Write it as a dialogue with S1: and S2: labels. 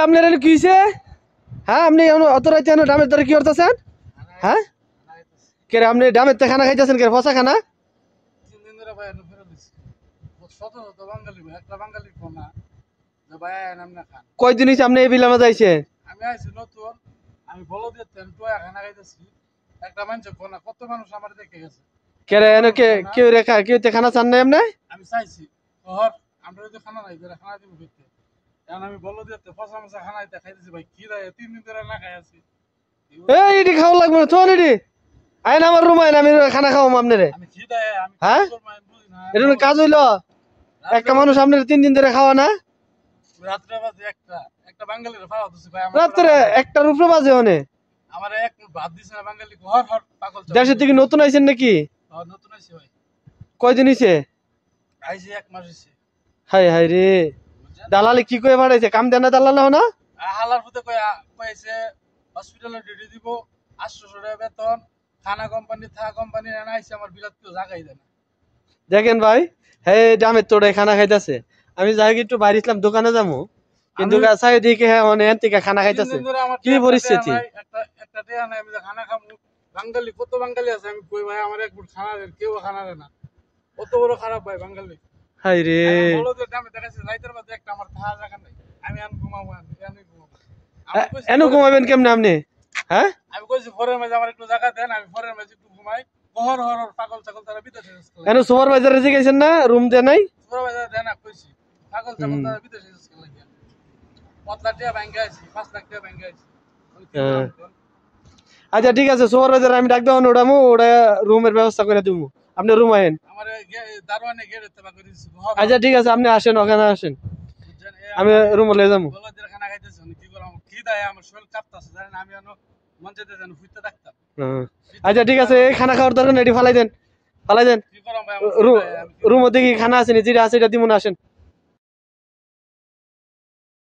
S1: আপনার কি হয়েছে? হ্যাঁ আপনি অত রাইতে ডামের দ্বারা কি করতেছেন? হ্যাঁ কে রে আপনি ডামের তে খানা খাইতেছেন কে ফসা খানা? কয়দিন হয়েছে আপনি এই বিলামে যাইছেন?
S2: আমি আইছি নতুন, আমি বলো দিতেন টয়া খানা খাইতেছি, একটা মানুষ কোনা কত মানুষ আমার দেখে গেছে।
S1: কে রে এনে কেউ রেখা কেউ খানা চান না এমনি?
S2: আমি চাইছি ওহর আমরা যদি খানা নাই যারা খানা দিব করতে, এখন আমি বলো দিতে ফসা মশা খানা খাইতেছি ভাই, কি দেয় 3 দিন ধরে না খাই আছি।
S1: এই এটি খাওয়া লাগবে না তো এটি আইন আমার রুম আইন আমি খানা খাওয়াম আপনারে।
S2: আমি কি দেয় আমি
S1: হ্যাঁ
S2: বুঝি না
S1: এটা কাজ হইলো? একটা মানুষ আপনার 3 দিন ধরে খাওয়া না?
S2: রাত্রে বাজে একটা বাঙালির খাওয়া দিছি ভাই আমার
S1: রাত্রে একটার উপরে বাজে হনে
S2: আমারে এক ভাত দিছে না বাঙালি হর হর পাগল।
S1: দেশের থেকে নতুন আইছেন নাকি?
S2: নতুন আইছি ভাই।
S1: কয়দিন হইছে?
S2: আইছি 1 মাস হইছে।
S1: হাই হাই রে দালালি কি কই বাড়াইছে কাম দেন না দালাল না?
S2: হালার ফুতে কইছে হসপিটালে ডিউটি দিব 800 টাকা বেতন, খানা কোম্পানি থা কোম্পানি না আইছে আমার বিলাত কেউ জায়গাই দেয় না।
S1: দেখেন ভাই হ্যাঁ ডামের তোড়ে খানা খাইতেছে, আমি যাই একটু বাইরে ইসলাম দোকানে যাবো কিন্তু চাই দিকে হ্যাঁ মানে থেকে খানা খাইতেছে কি পরিস্থিতি?
S2: একটা দেয়া নাই আমি খানা খামু, বাঙালি কত বাঙালি আছে আমি কই ভাই আমার এক বুট খানা দেন, কেউ খানা দেয় না, কত বড় খারাপ ভাই বাঙালি।
S1: হাই রে
S2: বলো যে দামে দেখাইছে রাইতের বাদে একটা আমার খাওয়া জায়গা নাই, আমি আন ঘুমাবো আমি ঘুমাবো।
S1: এনে ঘুমাবেন কেমনে আপনি? হ্যাঁ
S2: আমি কইছি ফরের মাঝে আমার একটু জায়গা দেন, আমি ফরের মাঝে একটু ঘুমাই, হর হর পাগল ছাগল তারা বিদেশে গেছে।
S1: এনে সুপারভাইজার রেজে গেছেন না রুম দেয় নাই?
S2: সুপারভাইজার দেন না কইছি পাগল ছাগল তারা বিদেশে গেছে লাগিয়া 5 লাখ টাকা ব্যাংকে আছে 5 লাখ টাকা ব্যাংকে আছে।
S1: আচ্ছা ঠিক আছে সুপারভাইজার আমি ডাক দেবো ওটামু ওটা রুমের ব্যবস্থা করে দিব, আপনি রুম আইন।
S2: আমার দারোয়ানে গেট এতে বাকি দিছি।
S1: আচ্ছা ঠিক আছে আপনি আসেন ওখানে আসেন আমি রুমে লয়ে যাবো।
S2: বলো যে খানা খাইতেছ কি করব কি দেয় আমার শরীর কাঁপতাছে জানেন, আমি এনো মন যেতে জানো ফুইতে থাকতাম।
S1: আচ্ছা ঠিক আছে এই খানা খাওয়ার দরকার এটি ফালাই দেন
S2: কি করব ভাই
S1: রুম দেখি খানা আছে নি যেটা আছে এটা দিমু না আসেন।